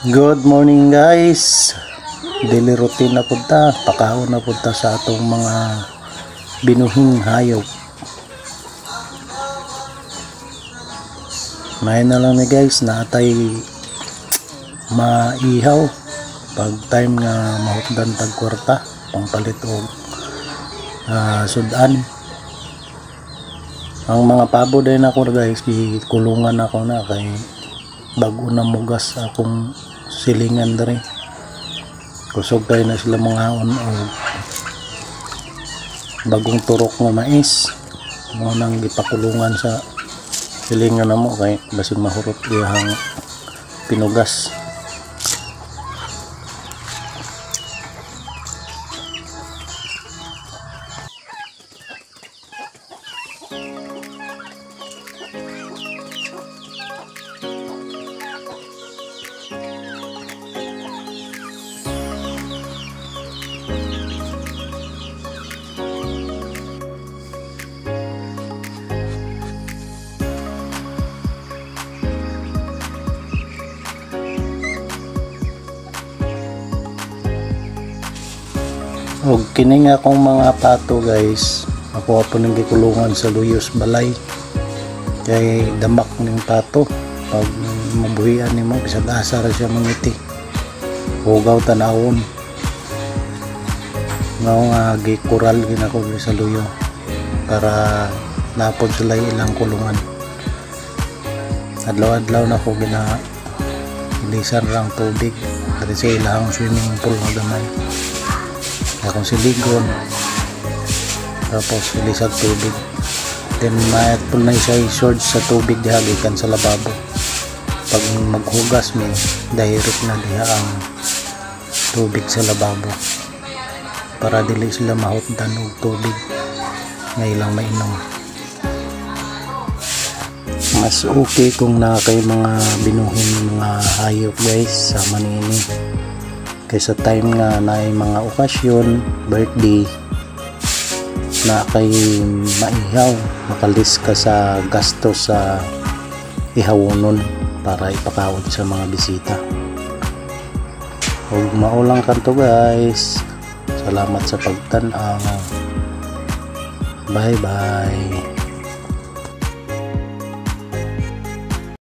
Good morning guys. Daily routine na punta, pakaon na punta sa atong mga binuhing hayop. May na lang ni guys na atay maihaw pag time nga mahutdan tag kwarta pangpalit og sudan. Ang mga pabo din ako guys, gikulungan ako na kay bago na mugas akong silingan diri. Kusog kayo na sila mga haon o bagong turok nga mais mo nang gipakulungan sa silingan na mo kay basig mahurot iyang pinugas. Og kini nga akong mga pato guys, ako po nang gikulungan sa Luyos Balay kay damak ning pato pag mabuhian nimo bisag asa ra siya mangiti hugaw tanawon nga gikural ginako sa luyo para napod sila ilang kulungan. Adlaw-adlaw na ko ilisan rang tubig kasi sa ilang swimming pool nga gamay akong siligon tapos ilisag tubig, then mayat po na isa i-short sa tubig diha gikan sa lababo. Pag maghugas mi direct na diha ang tubig sa lababo para dili sila mahutdan og tubig nga ilang mainom. Mas okay kung na kay mga binuhin mga hayop guys sa manini kaysa time nga na mga okasyon, birthday na kay maihaw, makalis ka sa gasto sa ihawonon para ipakawad sa mga bisita. Huwag maulang kanto guys. Salamat sa pagtanaw. Bye bye.